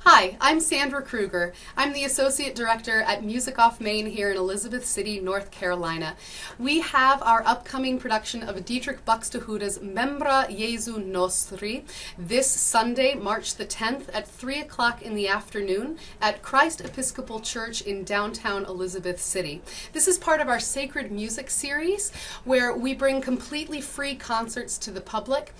Hi, I'm Sandra Kruger. I'm the Associate Director at Music Off Main here in Elizabeth City, North Carolina. We have our upcoming production of Dietrich Buxtehude's Membra Jesu Nostri this Sunday, March the 10th at 3 o'clock in the afternoon at Christ Episcopal Church in downtown Elizabeth City. This is part of our Sacred Music series where we bring completely free concerts to the public,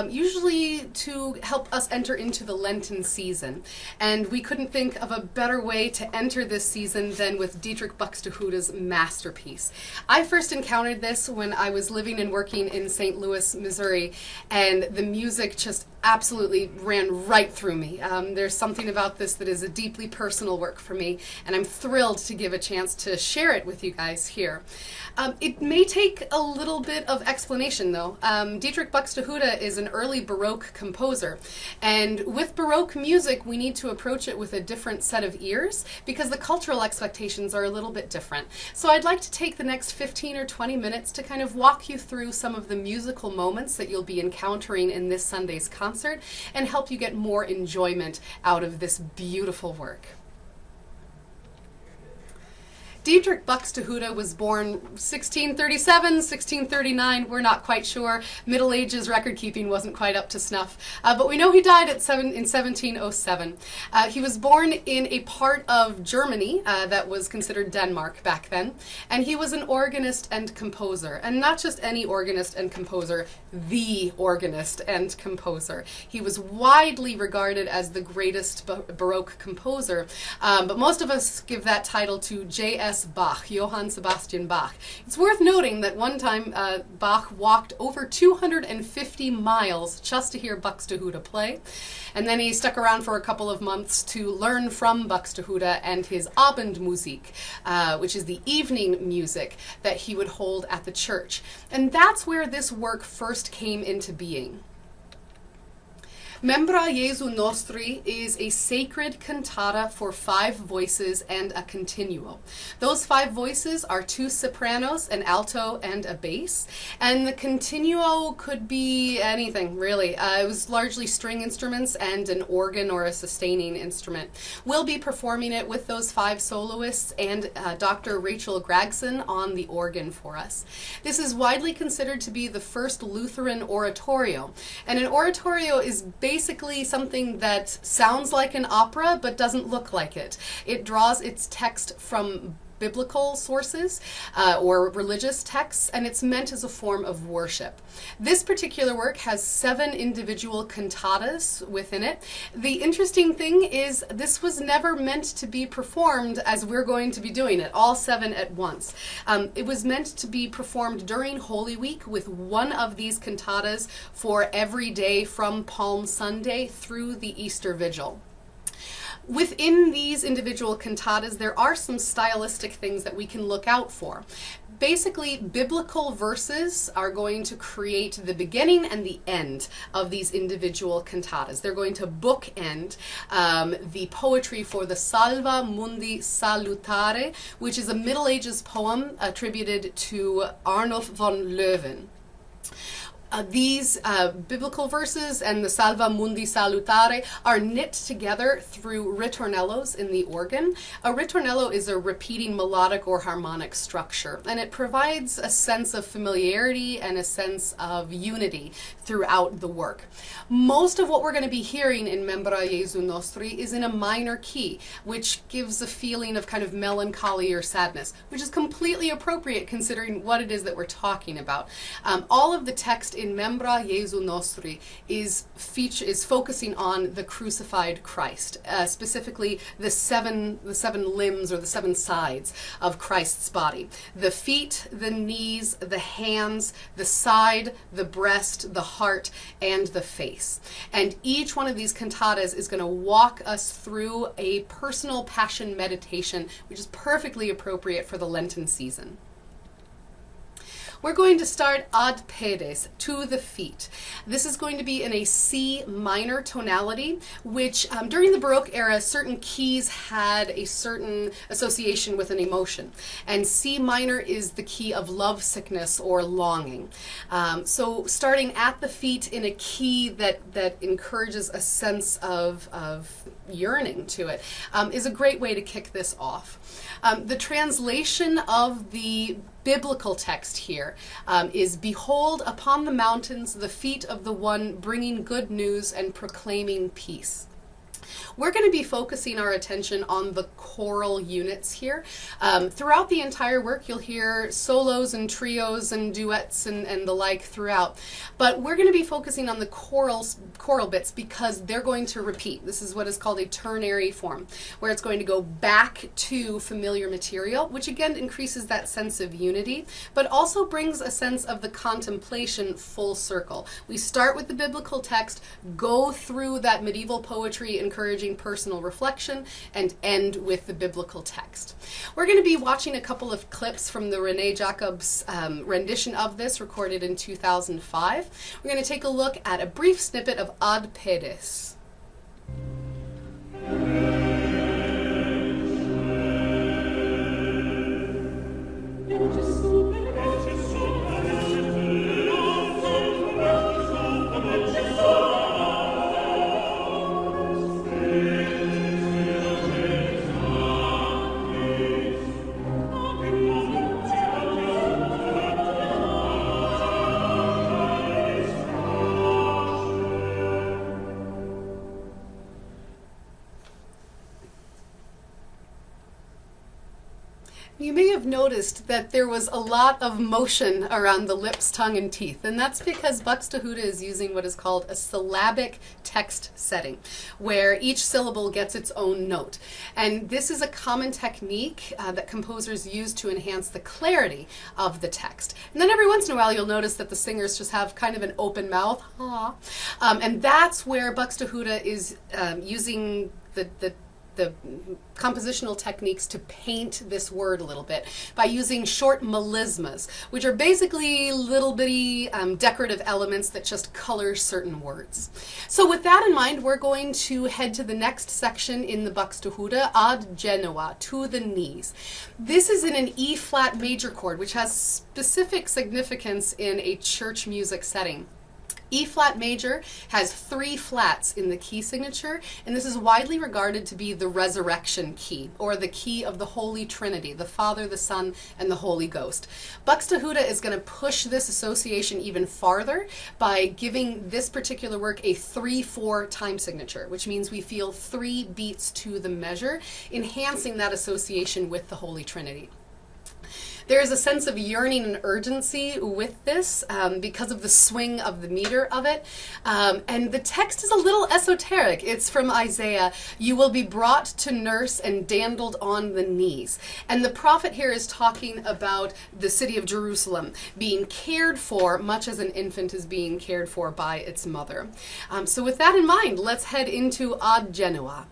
usually to help us enter into the Lenten season. And we couldn't think of a better way to enter this season than with Dietrich Buxtehude's masterpiece. I first encountered this when I was living and working in St. Louis, Missouri, and the music just absolutely ran right through me. There's something about this that is a deeply personal work for me, and I'm thrilled to give a chance to share it with you guys here. It may take a little bit of explanation though. Dietrich Buxtehude is an early Baroque composer, and with Baroque music we need to approach it with a different set of ears because the cultural expectations are a little bit different. So I'd like to take the next 15 or 20 minutes to kind of walk you through some of the musical moments that you'll be encountering in this Sunday's concert and help you get more enjoyment out of this beautiful work. Dietrich Buxtehude was born 1637, 1639, we're not quite sure. Middle Ages record keeping wasn't quite up to snuff, but we know he died in 1707. He was born in a part of Germany that was considered Denmark back then, and he was an organist and composer, and not just any organist and composer, the organist and composer. He was widely regarded as the greatest Baroque composer, but most of us give that title to J.S. Bach, Johann Sebastian Bach. It's worth noting that one time Bach walked over 250 miles just to hear Buxtehude play, and then he stuck around for a couple of months to learn from Buxtehude and his Abendmusik, which is the evening music that he would hold at the church. And that's where this work first came into being. Membra Jesu Nostri is a sacred cantata for 5 voices and a continuo. Those 5 voices are 2 sopranos, an alto, and a bass. And the continuo could be anything, really. It was largely string instruments and an organ or a sustaining instrument. We'll be performing it with those 5 soloists and Dr. Rachel Gragson on the organ for us. This is widely considered to be the first Lutheran oratorio. And an oratorio is basically something that sounds like an opera but doesn't look like it. It draws its text from biblical sources or religious texts, and it's meant as a form of worship. This particular work has 7 individual cantatas within it. The interesting thing is this was never meant to be performed as we're going to be doing it, all 7 at once. It was meant to be performed during Holy Week with one of these cantatas for every day from Palm Sunday through the Easter Vigil. Within these individual cantatas, there are some stylistic things that we can look out for. Basically, biblical verses are going to create the beginning and the end of these individual cantatas. They're going to bookend the poetry for the Salva Mundi Salutare, which is a Middle Ages poem attributed to Arnulf von Löwen. These biblical verses and the Salva Mundi Salutare are knit together through ritornellos in the organ. A ritornello is a repeating melodic or harmonic structure, and it provides a sense of familiarity and a sense of unity throughout the work. Most of what we're going to be hearing in Membra Jesu Nostri is in a minor key, which gives a feeling of kind of melancholy or sadness, which is completely appropriate considering what it is that we're talking about. All of the text in Membra Jesu Nostri is focusing on the crucified Christ, specifically the seven limbs or the 7 sides of Christ's body. The feet, the knees, the hands, the side, the breast, the heart, and the face. And each one of these cantatas is going to walk us through a personal passion meditation, which is perfectly appropriate for the Lenten season. We're going to start ad pedes, to the feet. This is going to be in a C minor tonality, which during the Baroque era, certain keys had a certain association with an emotion. And C minor is the key of lovesickness or longing. So starting at the feet in a key that encourages a sense of yearning to it is a great way to kick this off. The translation of the biblical text here is, "Behold upon the mountains the feet of the one bringing good news and proclaiming peace." We're going to be focusing our attention on the choral units here. Throughout the entire work, you'll hear solos and trios and duets and the like throughout. But we're going to be focusing on the choral bits because they're going to repeat. This is what is called a ternary form, where it's going to go back to familiar material, which again increases that sense of unity, but also brings a sense of the contemplation full circle. We start with the biblical text, go through that medieval poetry encouraging personal reflection, and end with the biblical text. We're going to be watching a couple of clips from the René Jacobs rendition of this, recorded in 2005. We're going to take a look at a brief snippet of Ad Pedes. You may have noticed that there was a lot of motion around the lips, tongue, and teeth, and that's because Buxtehude is using what is called a syllabic text setting, where each syllable gets its own note. And this is a common technique that composers use to enhance the clarity of the text. And then every once in a while you'll notice that the singers just have kind of an open mouth, and that's where Buxtehude is using the compositional techniques to paint this word a little bit by using short melismas, which are basically little bitty decorative elements that just color certain words. So with that in mind, we're going to head to the next section in the Buxtehude, ad Genoa, to the knees. This is in an E flat major chord, which has specific significance in a church music setting. E flat major has 3 flats in the key signature, and this is widely regarded to be the resurrection key, or the key of the Holy Trinity, the Father, the Son, and the Holy Ghost. Buxtehude is going to push this association even farther by giving this particular work a 3/4 time signature, which means we feel 3 beats to the measure, enhancing that association with the Holy Trinity. There is a sense of yearning and urgency with this because of the swing of the meter of it. And the text is a little esoteric. It's from Isaiah. "You will be brought to nurse and dandled on the knees." And the prophet here is talking about the city of Jerusalem being cared for much as an infant is being cared for by its mother. So with that in mind, let's head into Ad Genoa.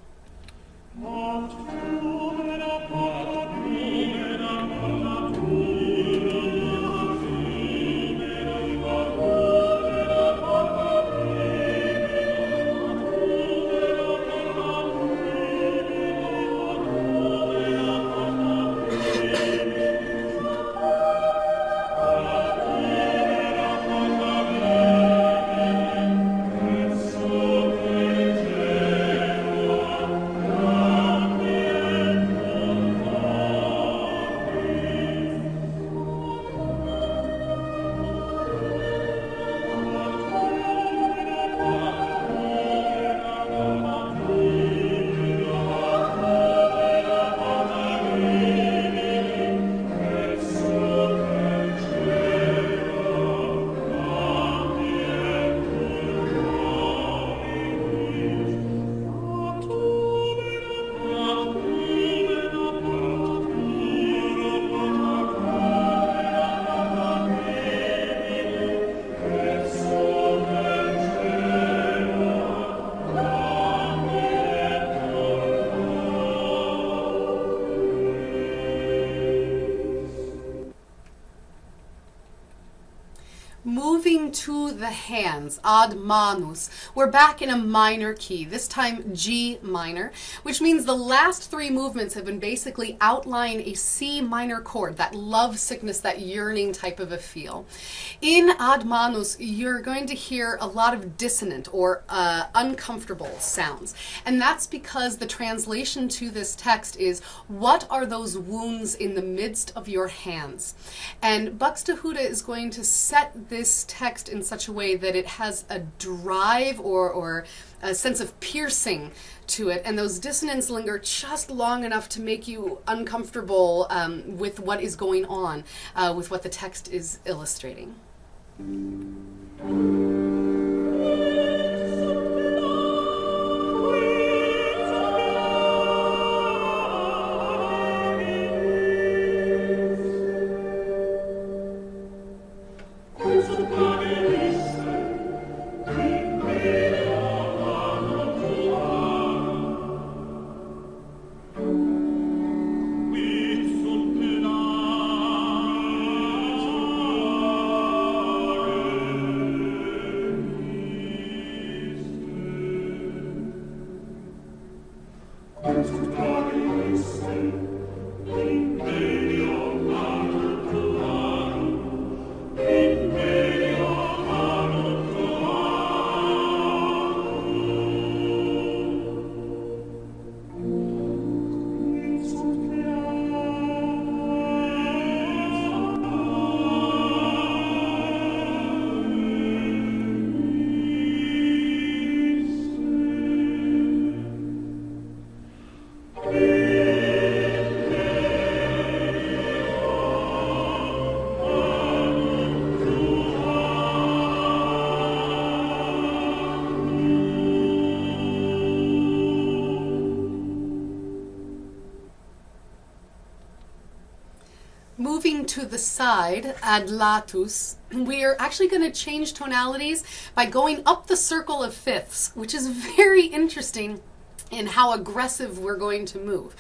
to the hands, ad manus. We're back in a minor key, this time G minor, which means the last three movements have been basically outlining a C minor chord, that love sickness, that yearning type of a feel. In ad manus, you're going to hear a lot of dissonant or uncomfortable sounds. And that's because the translation to this text is, what are those wounds in the midst of your hands? And Buxtehude is going to set this text in such a way that it has a drive or a sense of piercing to it, and those dissonants linger just long enough to make you uncomfortable with what is going on, with what the text is illustrating. Moving to the side, ad latus, we are actually going to change tonalities by going up the circle of fifths, which is very interesting in how aggressive we're going to move.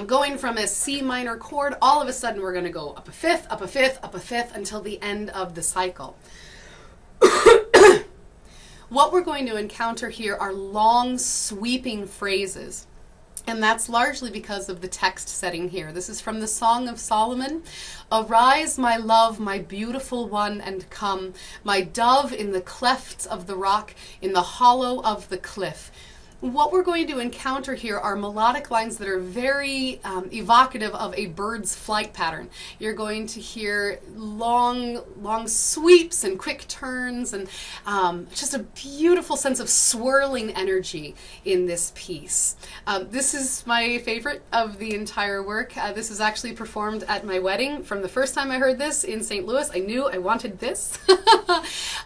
Going from a C minor chord, all of a sudden we're going to go up a fifth, up a fifth, up a fifth until the end of the cycle. What we're going to encounter here are long sweeping phrases. And that's largely because of the text setting here. This is from the Song of Solomon. Arise, my love, my beautiful one, and come, my dove in the clefts of the rock, in the hollow of the cliff. What we're going to encounter here are melodic lines that are very evocative of a bird's flight pattern. You're going to hear long sweeps and quick turns, and just a beautiful sense of swirling energy in this piece. This is my favorite of the entire work. This is actually performed at my wedding. From the first time I heard this in St. Louis, I knew I wanted this.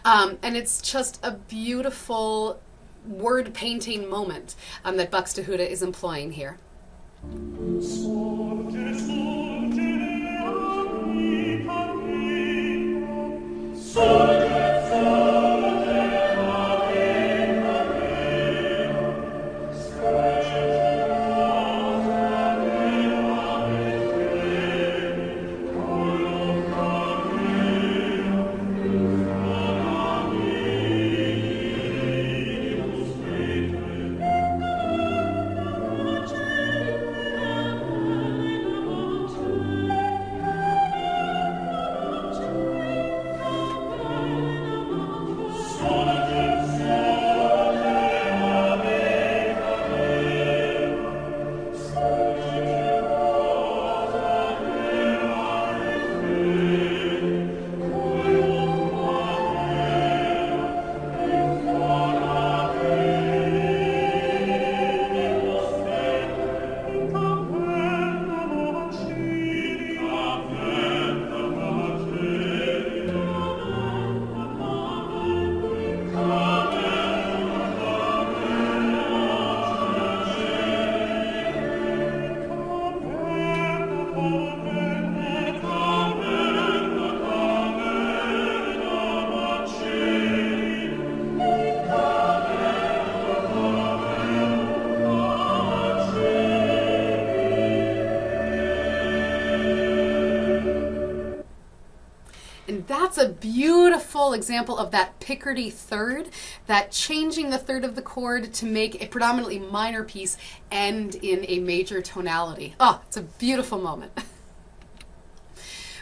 And it's just a beautiful word painting moment that Buxtehude is employing here. that's a beautiful example of that Picardy third, that changing the third of the chord to make a predominantly minor piece end in a major tonality. Oh, it's a beautiful moment.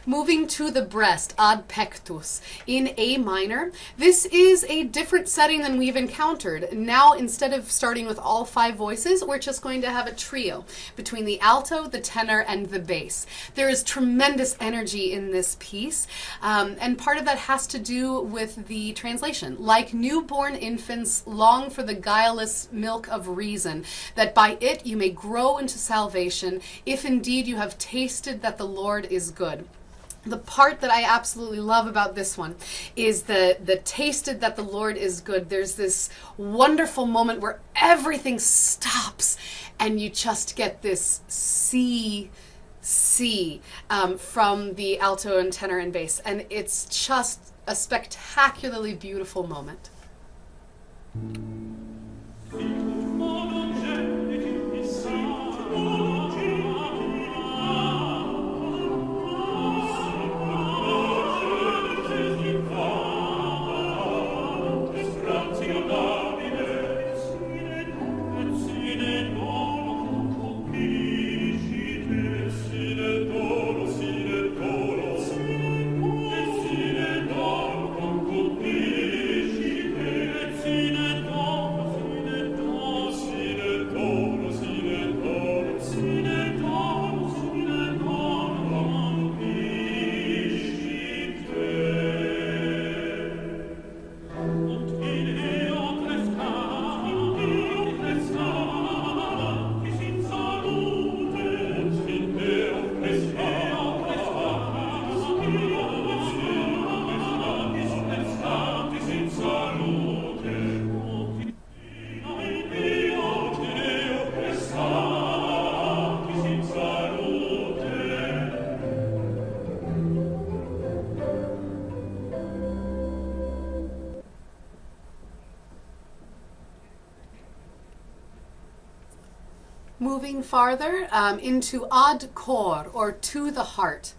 Moving to the breast, ad pectus, in A minor. This is a different setting than we've encountered. Now, instead of starting with all 5 voices, we're just going to have a trio between the alto, the tenor, and the bass. There is tremendous energy in this piece, and part of that has to do with the translation. Like newborn infants long for the guileless milk of reason, that by it you may grow into salvation, if indeed you have tasted that the Lord is good. The part that I absolutely love about this one is the tasted that the Lord is good. There's this wonderful moment where everything stops and you just get this C from the alto and tenor and bass. And it's just a spectacularly beautiful moment. Moving farther into ad cor, or to the heart.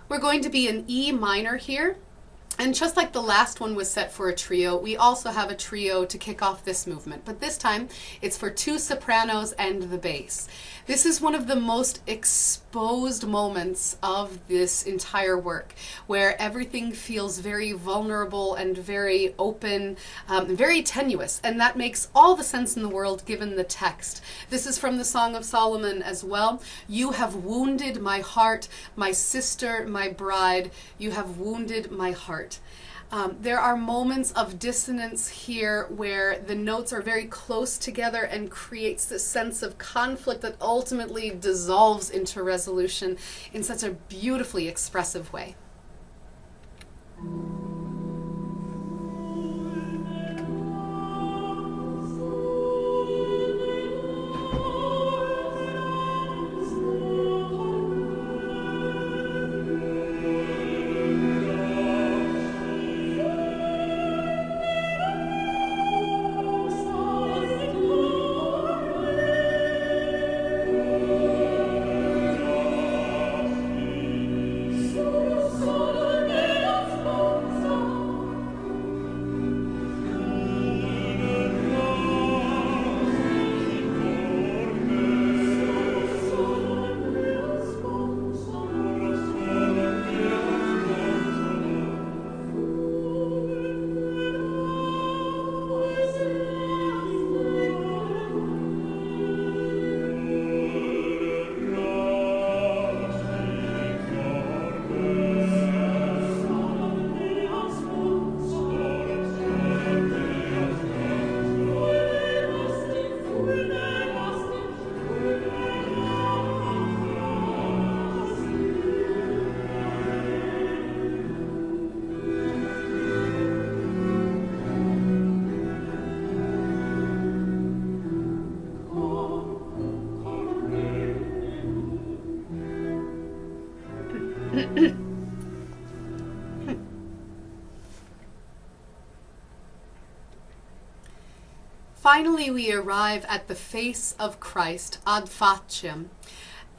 We're going to be in E minor here. And just like the last one was set for a trio, we also have a trio to kick off this movement. But this time, it's for 2 sopranos and the bass. This is one of the most exposed moments of this entire work, where everything feels very vulnerable and very open, very tenuous. And that makes all the sense in the world given the text. This is from the Song of Solomon as well. You have wounded my heart, my sister, my bride. You have wounded my heart. There are moments of dissonance here where the notes are very close together and creates this sense of conflict that ultimately dissolves into resolution in such a beautifully expressive way. Finally, we arrive at the face of Christ, ad facem.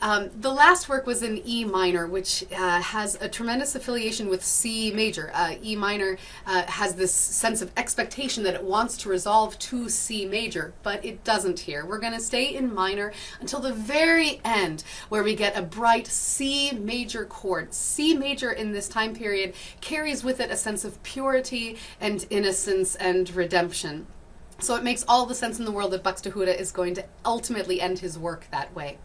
The last work was in E minor, which has a tremendous affiliation with C major. E minor has this sense of expectation that it wants to resolve to C major, but it doesn't here. We're going to stay in minor until the very end, where we get a bright C major chord. C major in this time period carries with it a sense of purity and innocence and redemption. So it makes all the sense in the world that Buxtehude is going to ultimately end his work that way.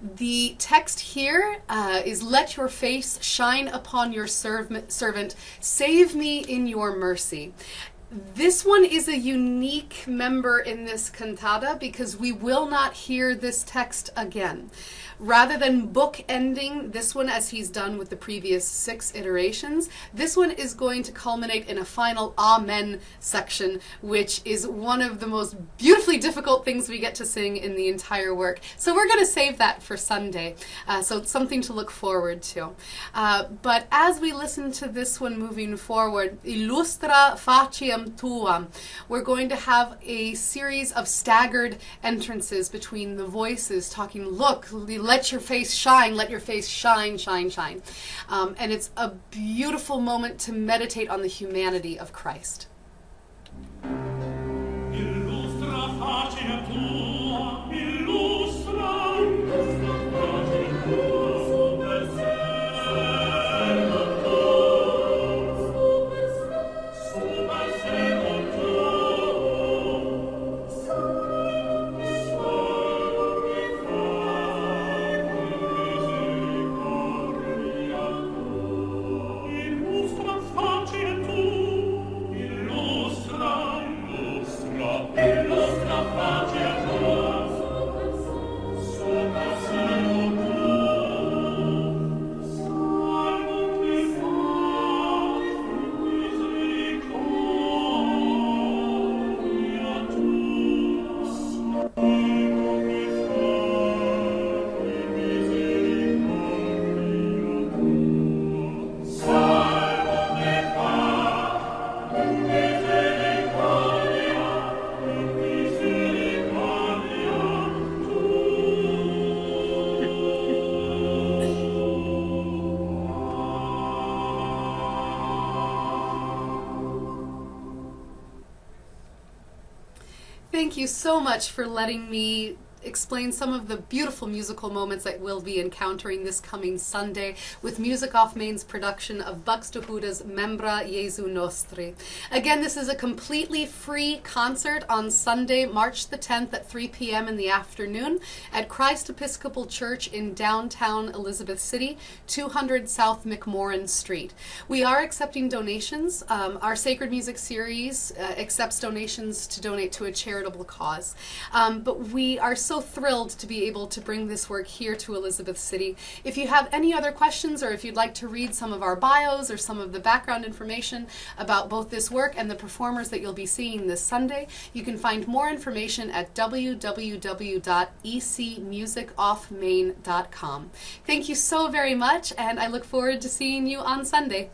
The text here is, "Let your face shine upon your servant, save me in your mercy." This one is a unique member in this cantata because we will not hear this text again. Rather than bookending this one as he's done with the previous 6 iterations, this one is going to culminate in a final Amen section, which is one of the most beautifully difficult things we get to sing in the entire work. So we're going to save that for Sunday, so it's something to look forward to. But as we listen to this one moving forward, Illustra faciem tuam, we're going to have a series of staggered entrances between the voices talking, look, let your face shine, let your face shine, shine, shine. And it's a beautiful moment to meditate on the humanity of Christ. Illustra faciem tua, illustra, faciem tua, super servo tuo, super servo Thank you so much for letting me explain some of the beautiful musical moments that we'll be encountering this coming Sunday with Music Off Main's production of Buxtehude's Membra Jesu Nostri. Again, this is a completely free concert on Sunday, March the 10th at 3 p.m. in the afternoon at Christ Episcopal Church in downtown Elizabeth City, 200 South McMorran Street. We are accepting donations. Our Sacred Music series accepts donations to donate to a charitable cause. But we are so thrilled to be able to bring this work here to Elizabeth City. If you have any other questions, or if you'd like to read some of our bios or some of the background information about both this work and the performers that you'll be seeing this Sunday, you can find more information at www.ecmusicoffmain.com. Thank you so very much, and I look forward to seeing you on Sunday.